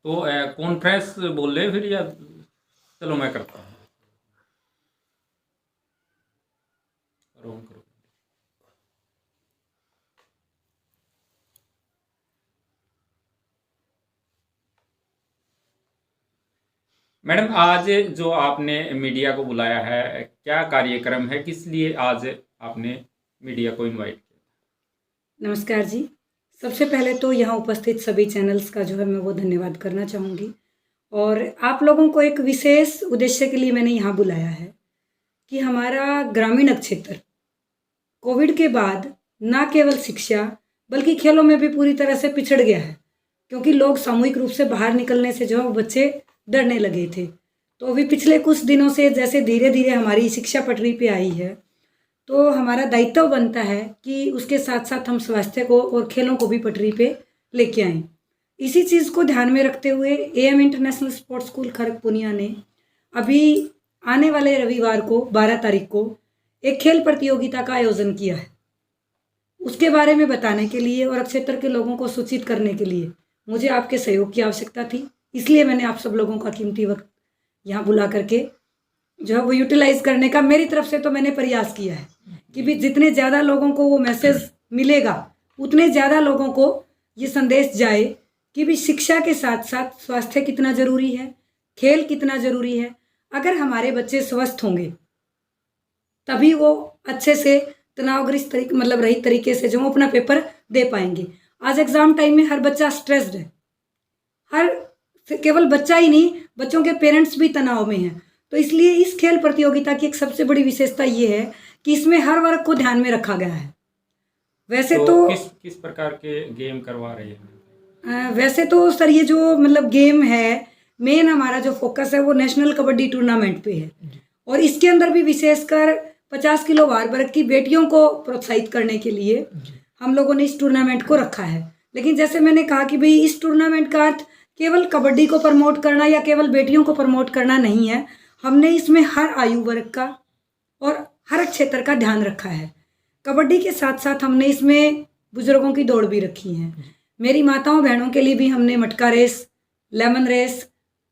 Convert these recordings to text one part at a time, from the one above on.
तो कॉन्फ्रेंस बोल रहे फिर, या चलो मैं करता हूँ। रोम करो। मैडम, आज जो आपने मीडिया को बुलाया है, क्या कार्यक्रम है, किस लिए आज आपने मीडिया को इनवाइट किया? नमस्कार जी। सबसे पहले तो यहाँ उपस्थित सभी चैनल्स का जो है मैं वो धन्यवाद करना चाहूँगी, और आप लोगों को एक विशेष उद्देश्य के लिए मैंने यहाँ बुलाया है कि हमारा ग्रामीण क्षेत्र कोविड के बाद ना केवल शिक्षा बल्कि खेलों में भी पूरी तरह से पिछड़ गया है, क्योंकि लोग सामूहिक रूप से बाहर निकलने से जो है वो बच्चे डरने लगे थे। तो अभी पिछले कुछ दिनों से जैसे धीरे धीरे हमारी शिक्षा पटरी पे आई है, तो हमारा दायित्व बनता है कि उसके साथ साथ हम स्वास्थ्य को और खेलों को भी पटरी पे लेके आएं। इसी चीज़ को ध्यान में रखते हुए एएम इंटरनेशनल स्पोर्ट्स स्कूल खड़गपुनिया ने अभी आने वाले रविवार को 12 तारीख को एक खेल प्रतियोगिता का आयोजन किया है। उसके बारे में बताने के लिए और क्षेत्र के लोगों को सूचित करने के लिए मुझे आपके सहयोग की आवश्यकता थी, इसलिए मैंने आप सब लोगों का कीमती वक्त यहाँ बुला करके जो है वो यूटिलाइज करने का मेरी तरफ से तो मैंने प्रयास किया है कि भी जितने ज़्यादा लोगों को वो मैसेज मिलेगा उतने ज़्यादा लोगों को ये संदेश जाए कि भी शिक्षा के साथ साथ स्वास्थ्य कितना ज़रूरी है, खेल कितना ज़रूरी है। अगर हमारे बच्चे स्वस्थ होंगे तभी वो अच्छे से तनावग्रस्त तरीके मतलब रहित तरीके से जो वो अपना पेपर दे पाएंगे। आज एग्ज़ाम टाइम में हर बच्चा स्ट्रेस्ड है, हर केवल बच्चा ही नहीं, बच्चों के पेरेंट्स भी तनाव में हैं। तो इसलिए इस खेल प्रतियोगिता की एक सबसे बड़ी विशेषता ये है कि इसमें हर वर्ग को ध्यान में रखा गया है। वैसे तो किस प्रकार के गेम करवा रहे हैं? वैसे तो सर ये जो मतलब गेम है, मेन हमारा जो फोकस है वो नेशनल कबड्डी टूर्नामेंट पे है, और इसके अंदर भी विशेषकर 50 किलो भार वर्ग की बेटियों को प्रोत्साहित करने के लिए हम लोगों ने इस टूर्नामेंट को रखा है। लेकिन जैसे मैंने कहा कि भाई इस टूर्नामेंट का अर्थ केवल कबड्डी को प्रमोट करना या केवल बेटियों को प्रमोट करना नहीं है। हमने इसमें हर आयु वर्ग का और हर क्षेत्र का ध्यान रखा है। कबड्डी के साथ साथ हमने इसमें बुजुर्गों की दौड़ भी रखी है। मेरी माताओं बहनों के लिए भी हमने मटका रेस, लेमन रेस,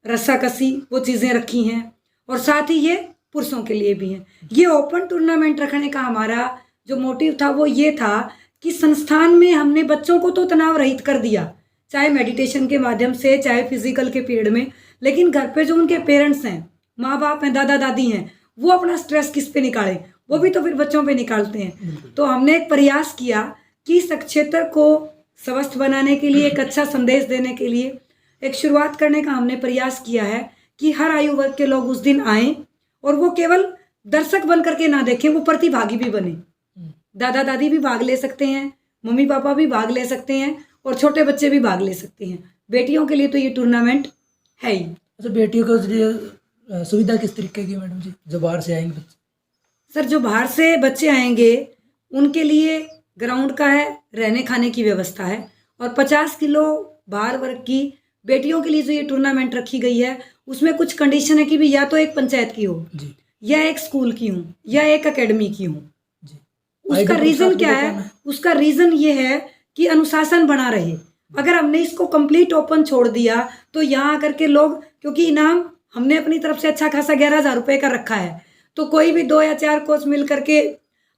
रस्साकसी वो चीज़ें रखी हैं, और साथ ही ये पुरुषों के लिए भी हैं। ये ओपन टूर्नामेंट रखने का हमारा जो मोटिव था वो ये था कि संस्थान में हमने बच्चों को तो तनाव रहित कर दिया, चाहे मेडिटेशन के माध्यम से, चाहे फिजिकल के पीरियड में, लेकिन घर पे जो उनके पेरेंट्स हैं, माँ बाप हैं, दादा दादी हैं, वो अपना स्ट्रेस किस पे निकालें? वो भी तो फिर बच्चों पे निकालते हैं। तो हमने एक प्रयास किया कि इस क्षेत्र को स्वस्थ बनाने के लिए, एक अच्छा संदेश देने के लिए एक शुरुआत करने का हमने प्रयास किया है कि हर आयु वर्ग के लोग उस दिन आएँ और वो केवल दर्शक बन करके ना देखें, वो प्रतिभागी भी बने। दादा दादी भी भाग ले सकते हैं, मम्मी पापा भी भाग ले सकते हैं, और छोटे बच्चे भी भाग ले सकते हैं। बेटियों के लिए तो ये टूर्नामेंट है ही। अच्छा, बेटियों को लिए सुविधा किस तरीके की मैडम जी, जो बाहर से आएंगे बच्चे? सर जो बाहर से बच्चे आएंगे उनके लिए ग्राउंड का है, रहने खाने की व्यवस्था है, और 50 किलो भार वर्ग की बेटियों के लिए जो ये टूर्नामेंट रखी गई है उसमें कुछ कंडीशन है कि भी या तो एक पंचायत की हो जी, या एक स्कूल की हूँ या एक एकेडमी की हूँ। जी। उसका रीज़न क्या है? उसका रीज़न ये है कि अनुशासन बना रहे। अगर हमने इसको कंप्लीट ओपन छोड़ दिया तो यहाँ आकर के लोग, क्योंकि इनाम हमने अपनी तरफ से अच्छा खासा 11,000 रुपये का रखा है, तो कोई भी 2 या 4 कोच मिल करके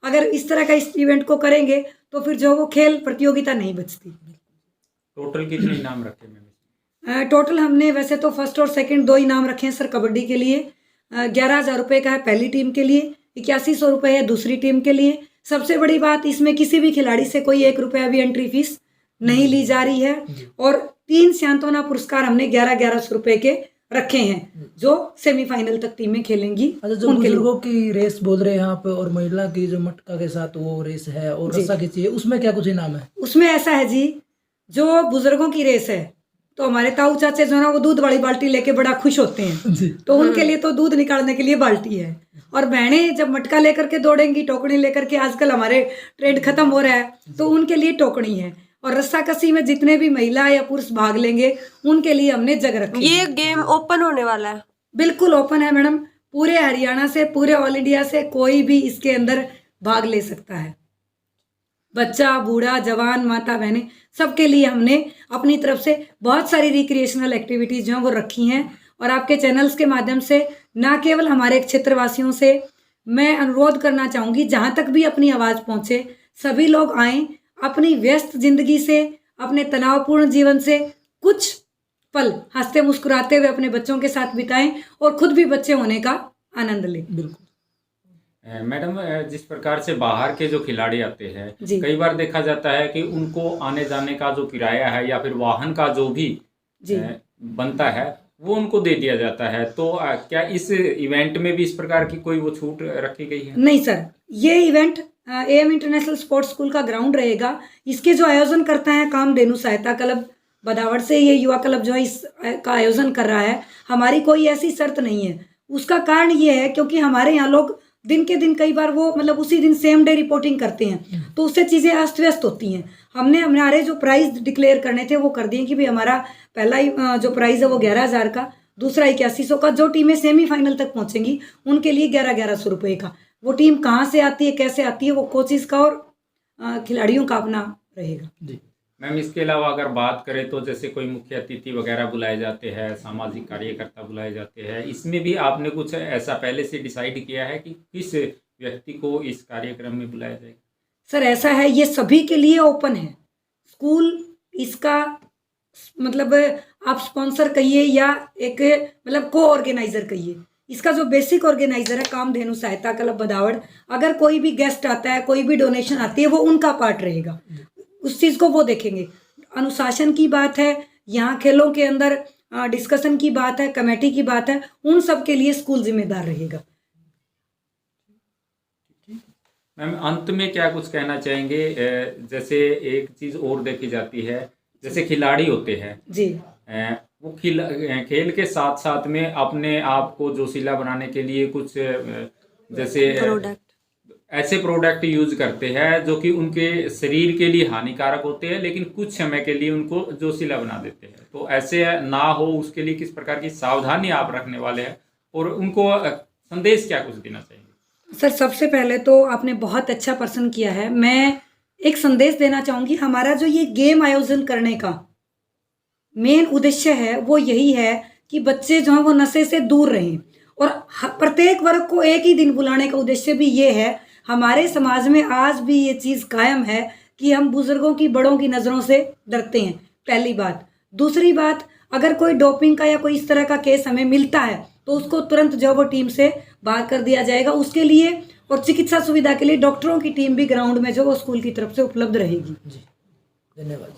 अगर इस तरह का इस इवेंट को करेंगे तो फिर जो वो खेल प्रतियोगिता नहीं बचती। टोटल कितने इनाम रखे मैम? टोटल हमने वैसे तो फर्स्ट और सेकंड 2 इनाम रखे हैं सर कबड्डी के लिए। 11,000 रुपये का है पहली टीम के लिए, 8100 रुपये है दूसरी टीम के लिए। सबसे बड़ी बात, इसमें किसी भी खिलाड़ी से कोई 1 रुपया भी एंट्री फीस नहीं ली जा रही है, और 3 सांत्वना पुरस्कार हमने 1100 रुपये के रखे हैं जो सेमीफाइनल तक टीमें खेलेंगी। अच्छा, जो बुजुर्गों की रेस बोल रहे हैं यहाँ पे, और महिला की जो मटका के साथ वो रेस है और रस्सा खींची है, उसमें क्या कुछ इनाम है? उसमें ऐसा है जी, जो बुजुर्गों की रेस है तो हमारे ताऊ चाचे जो है ना वो दूध वाली बाल्टी लेके बड़ा खुश होते हैं, तो उनके लिए तो दूध निकालने के लिए बाल्टी है। और बहनें जब मटका लेकर के दौड़ेंगी, टोकनी लेकर के, आजकल हमारे ट्रेंड खत्म हो रहा है, तो उनके लिए टोकनी है। और रस्साकसी में जितने भी महिला या पुरुष भाग लेंगे उनके लिए हमने जग रखी। ये गेम ओपन होने वाला है? बिल्कुल ओपन है मैडम, पूरे हरियाणा से, पूरे ऑल इंडिया से कोई भी इसके अंदर भाग ले सकता है। बच्चा, बूढ़ा, जवान, माता, बहनें, सबके लिए हमने अपनी तरफ से बहुत सारी रिक्रिएशनल एक्टिविटीज़ जो हैं वो रखी हैं। और आपके चैनल्स के माध्यम से ना केवल हमारे क्षेत्रवासियों से मैं अनुरोध करना चाहूँगी, जहाँ तक भी अपनी आवाज़ पहुँचे, सभी लोग आएँ, अपनी व्यस्त जिंदगी से, अपने तनावपूर्ण जीवन से कुछ पल हंसते मुस्कुराते हुए अपने बच्चों के साथ बिताएं और खुद भी बच्चे होने का आनंद लें। बिल्कुल। मैडम, जिस प्रकार से बाहर के जो खिलाड़ी आते हैं, जी। कई बार देखा जाता है कि उनको आने जाने का जो किराया है या फिर वाहन का जो भी जी। बनता है वो उनको दे दिया जाता है, तो क्या इस इवेंट में भी इस प्रकार की कोई वो छूट रखी गई है? नहीं सर, ये event AM international sports school का ग्राउंड रहेगा। इसके जो आयोजन करता है कामधेनु सहायता क्लब बदावड़ से, ये युवा क्लब जो है इस का आयोजन कर रहा है। हमारी कोई ऐसी शर्त नहीं है। उसका कारण ये है क्योंकि हमारे यहाँ लोग दिन के दिन कई बार वो मतलब उसी दिन सेम डे रिपोर्टिंग करते हैं, तो उससे चीज़ें अस्त व्यस्त होती हैं। हमने हमारे जो प्राइज़ डिक्लेयर करने थे वो कर दिए कि भाई हमारा पहला जो प्राइज़ है वो 11,000 का, दूसरा 8100 का। जो टीमें सेमीफाइनल तक पहुँचेंगी उनके लिए 11,1100 रुपये का। वो टीम कहाँ से आती है, कैसे आती है, वो कोचिज़ का और खिलाड़ियों का अपना रहेगा। जी। मैम, इसके अलावा अगर बात करें तो जैसे कोई मुख्य अतिथि वगैरह बुलाए जाते हैं, सामाजिक कार्यकर्ता बुलाए जाते हैं, इसमें भी आपने कुछ ऐसा पहले से डिसाइड किया है कि किस व्यक्ति को इस कार्यक्रम में बुलाया जाएगा? सर ऐसा है, ये सभी के लिए ओपन है। स्कूल इसका मतलब आप स्पॉन्सर कहिए या एक मतलब को ऑर्गेनाइजर कहिए, इसका जो बेसिक ऑर्गेनाइजर है कामधेनु सहायता क्लब बदावड़। अगर कोई भी गेस्ट आता है, कोई भी डोनेशन आती है, वो उनका पार्ट रहेगा, उस चीज़ को वो देखेंगे। अनुशासन की बात है, यहाँ खेलों के अंदर डिस्कशन की बात है, कमेटी की बात है, उन सब के लिए स्कूल जिम्मेदार रहेगा। मैम, अंत में क्या कुछ कहना चाहेंगे? जैसे एक चीज़ और देखी जाती है, जैसे खिलाड़ी होते हैं जी। वो खेल के साथ साथ में अपने आप को जोशीला बनाने के लिए कुछ जैसे प्रोडक्ट ऐसे प्रोडक्ट यूज करते हैं जो कि उनके शरीर के लिए हानिकारक होते हैं, लेकिन कुछ समय के लिए उनको जोशीला बना देते हैं। तो ऐसे ना हो, उसके लिए किस प्रकार की सावधानी आप रखने वाले हैं और उनको संदेश क्या कुछ देना चाहिए? सर सबसे पहले तो आपने बहुत अच्छा प्रश्न किया है। मैं एक संदेश देना चाहूँगी। हमारा जो ये गेम आयोजन करने का मेन उद्देश्य है वो यही है कि बच्चे जो हैं वो नशे से दूर रहें, और प्रत्येक वर्ग को एक ही दिन बुलाने का उद्देश्य भी ये है। हमारे समाज में आज भी ये चीज़ कायम है कि हम बुजुर्गों की, बड़ों की नज़रों से डरते हैं, पहली बात। दूसरी बात, अगर कोई डोपिंग का या कोई इस तरह का केस हमें मिलता है तो उसको तुरंत जो वो टीम से बाहर कर दिया जाएगा। उसके लिए और चिकित्सा सुविधा के लिए डॉक्टरों की टीम भी ग्राउंड में जो वो स्कूल की तरफ से उपलब्ध रहेगी। जी, धन्यवाद।